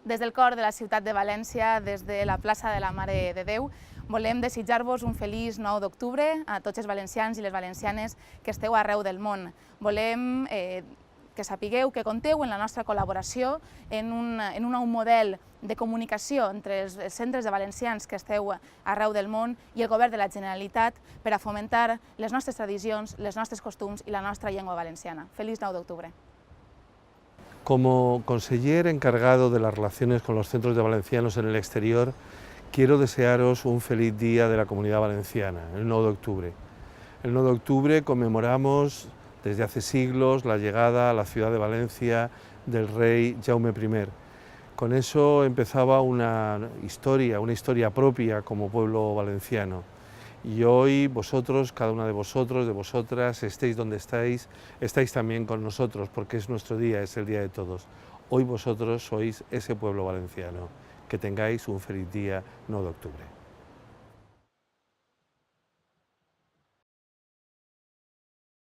Des del cor de la ciutat de València, des de la plaça de la Mare de Déu, volem desitjar-vos un feliç 9 d'octubre a tots els valencians i les valencianes que esteu arreu del món. Volem que sapigueu que compteu en la nostra col·laboració en un nou model de comunicació entre els centres de valencians que esteu arreu del món i el Govern de la Generalitat per a fomentar les nostres tradicions, les nostres costums i la nostra llengua valenciana. Feliç 9 d'octubre. Como conseller encargado de las relaciones con los centros de valencianos en el exterior, quiero desearos un feliz día de la Comunidad Valenciana, el 9 de octubre. El 9 de octubre conmemoramos desde hace siglos la llegada a la ciudad de Valencia del rey Jaume I. Con eso empezaba una historia propia como pueblo valenciano. Y hoy vosotros, cada una de vosotros, de vosotras, estéis donde estáis también con nosotros, porque es nuestro día, es el día de todos. Hoy vosotros sois ese pueblo valenciano. Que tengáis un feliz día 9 de octubre.